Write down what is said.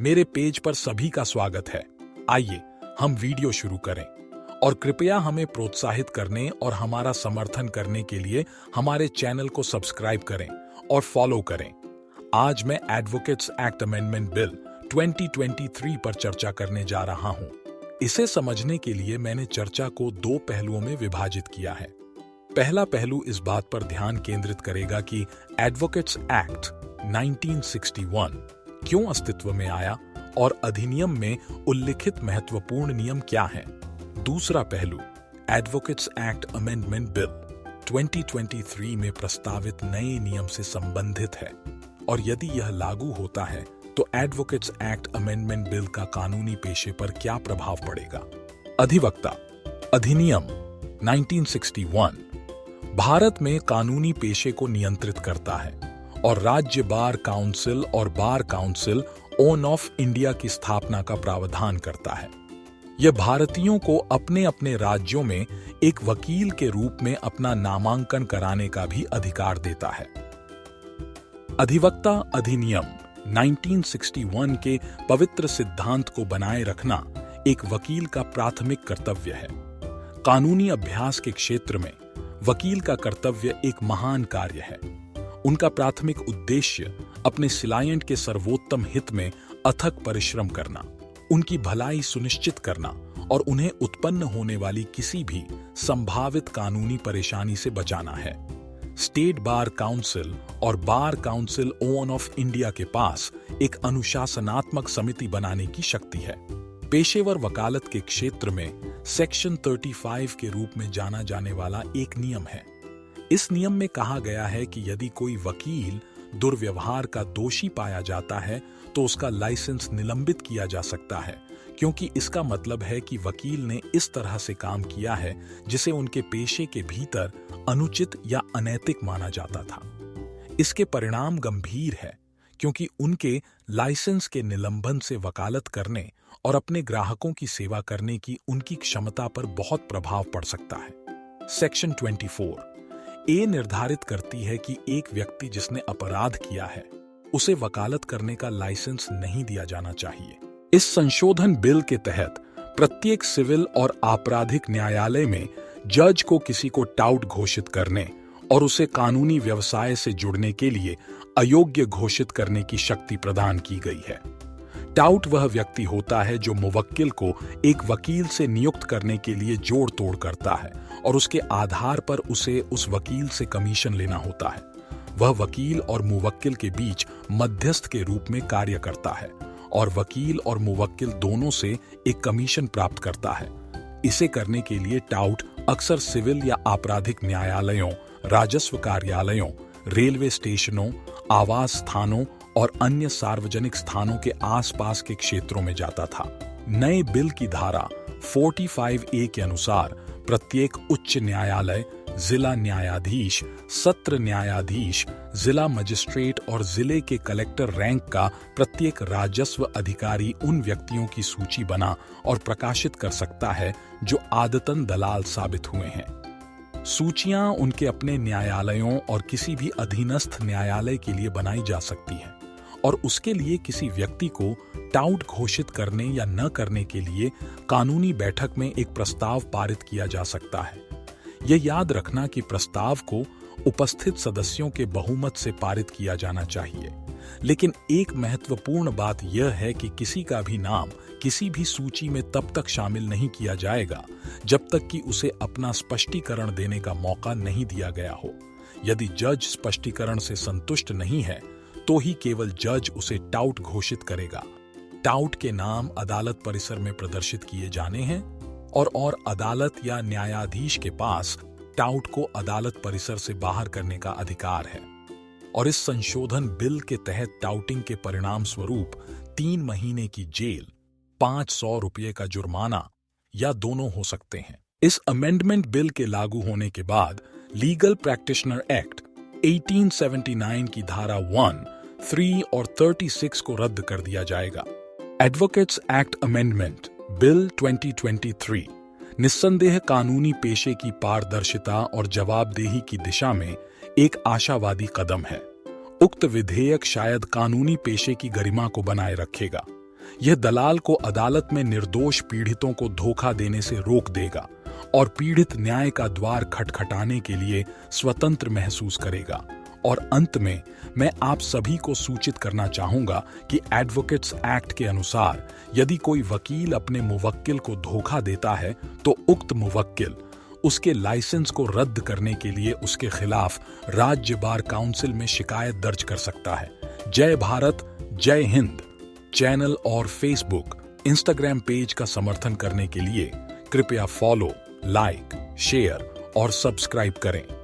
मेरे पेज पर सभी का स्वागत है। आइए हम वीडियो शुरू करें और कृपया हमें प्रोत्साहित करने और हमारा समर्थन करने के लिए हमारे चैनल को सब्सक्राइब करें और फॉलो करें। आज मैं एडवोकेट्स एक्ट अमेंडमेंट बिल 2023 पर चर्चा करने जा रहा हूं। इसे समझने के लिए मैंने चर्चा को दो पहलुओं में विभाजित किया है। पहला पहलू इस बात पर ध्यान केंद्रित करेगा कि एडवोकेट्स एक्ट 1961 क्यों अस्तित्व में आया और अधिनियम में उल्लिखित महत्वपूर्ण नियम क्या हैं। दूसरा पहलू एडवोकेट्स एक्ट अमेंडमेंट बिल 2023 में प्रस्तावित नए नियम से संबंधित है और यदि यह लागू होता है तो एडवोकेट्स एक्ट अमेंडमेंट बिल का कानूनी पेशे पर क्या प्रभाव पड़ेगा। अधिवक्ता अधिनियम 1961 भारत में कानूनी पेशे को नियंत्रित करता है और राज्य बार काउंसिल और बार काउंसिल ऑफ इंडिया की स्थापना का प्रावधान करता है। यह भारतीयों को अपने अपने राज्यों में एक वकील के रूप में अपना नामांकन कराने का भी अधिकार देता है। अधिवक्ता अधिनियम 1961 के पवित्र सिद्धांत को बनाए रखना एक वकील का प्राथमिक कर्तव्य है। कानूनी अभ्यास के क्षेत्र में वकील का कर्तव्य एक महान कार्य है। उनका प्राथमिक उद्देश्य अपने क्लाइंट के सर्वोत्तम हित में अथक परिश्रम करना, उनकी भलाई सुनिश्चित करना और उन्हें उत्पन्न होने वाली किसी भी संभावित कानूनी परेशानी से बचाना है। स्टेट बार काउंसिल और बार काउंसिल ऑफ इंडिया के पास एक अनुशासनात्मक समिति बनाने की शक्ति है। पेशेवर वकालत के क्षेत्र में सेक्शन 35 के रूप में जाना जाने वाला एक नियम है। इस नियम में कहा गया है कि यदि कोई वकील दुर्व्यवहार का दोषी पाया जाता है तो उसका लाइसेंस निलंबित किया जा सकता है, क्योंकि इसका मतलब है कि वकील ने इस तरह से काम किया है जिसे उनके पेशे के भीतर अनुचित या अनैतिक माना जाता था। इसके परिणाम गंभीर है, क्योंकि उनके लाइसेंस के निलंबन से वकालत करने और अपने ग्राहकों की सेवा करने की उनकी क्षमता पर बहुत प्रभाव पड़ सकता है। सेक्शन 24 ए निर्धारित करती है कि एक व्यक्ति जिसने अपराध किया है उसे वकालत करने का लाइसेंस नहीं दिया जाना चाहिए। इस संशोधन बिल के तहत प्रत्येक सिविल और आपराधिक न्यायालय में जज को किसी को टाउट घोषित करने और उसे कानूनी व्यवसाय से जुड़ने के लिए अयोग्य घोषित करने की शक्ति प्रदान की गई है। टाउट वह व्यक्ति होता है जो मुवक्किल को एक वकील से नियुक्त करने के लिए जोड़ तोड़ करता है और उसके आधार पर उसे उस वकील से कमीशन लेना होता है। वह वकील और मुवक्किल के बीच मध्यस्थ के रूप में कार्य करता है और वकील और मुवक्किल दोनों से एक कमीशन प्राप्त करता है। इसे करने के लिए टाउट अक्सर सिविल या आपराधिक न्यायालयों, राजस्व कार्यालयों, रेलवे स्टेशनों, आवास स्थानों और अन्य सार्वजनिक स्थानों के आसपास के क्षेत्रों में जाता था। नए बिल की धारा 45A के अनुसार प्रत्येक उच्च न्यायालय, जिला न्यायाधीश, सत्र न्यायाधीश, जिला मजिस्ट्रेट और जिले के कलेक्टर रैंक का प्रत्येक राजस्व अधिकारी उन व्यक्तियों की सूची बना और प्रकाशित कर सकता है जो आदतन दलाल साबित हुए हैं। सूचियां उनके अपने न्यायालयों और किसी भी अधीनस्थ न्यायालय के लिए बनाई जा सकती हैं और उसके लिए किसी व्यक्ति को टाउट घोषित करने या न करने के लिए कानूनी बैठक में एक प्रस्ताव पारित किया जा सकता है। यह याद रखना कि प्रस्ताव को उपस्थित सदस्यों के बहुमत से पारित किया जाना चाहिए। लेकिन एक महत्वपूर्ण बात यह है कि किसी का भी नाम किसी भी सूची में तब तक शामिल नहीं किया जाएगा जब तक कि उसे अपना स्पष्टीकरण देने का मौका नहीं दिया गया हो। यदि जज स्पष्टीकरण से संतुष्ट नहीं है तो ही केवल जज उसे टाउट घोषित करेगा। टाउट के नाम अदालत परिसर में प्रदर्शित किए जाने हैं और अदालत या न्यायाधीश के पास टाउट को अदालत परिसर से बाहर करने का अधिकार है। और इस संशोधन बिल के तहत टाउटिंग के परिणाम स्वरूप 3 महीने की जेल, 500 रुपये का जुर्माना या दोनों हो सकते हैं। इस अमेंडमेंट बिल के लागू होने के बाद लीगल प्रैक्टिशनर एक्ट 1879 की धारा 1, 3 और 36 को रद्द कर दिया जाएगा। एडवोकेट्स एक्ट अमेंडमेंट बिल 2023 निस्संदेह कानूनी पेशे की पारदर्शिता और जवाबदेही की दिशा में एक आशावादी कदम है। उक्त विधेयक शायद कानूनी पेशे की गरिमा को बनाए रखेगा, यह दलाल को अदालत में निर्दोष पीड़ितों को धोखा देने से रोक देगा और पीड़ित न्याय का द्वार खटखटाने के लिए स्वतंत्र महसूस करेगा। और अंत में मैं आप सभी को सूचित करना चाहूंगा कि एडवोकेट्स एक्ट के अनुसार यदि कोई वकील अपने मुवक्किल को धोखा देता है तो उक्त मुवक्किल उसके लाइसेंस को रद्द करने के लिए उसके खिलाफ राज्य बार काउंसिल में शिकायत दर्ज कर सकता है। जय भारत, जय हिंद। चैनल और फेसबुक, इंस्टाग्राम पेज का समर्थन करने के लिए कृपया फॉलो, लाइक, शेयर और सब्सक्राइब करें।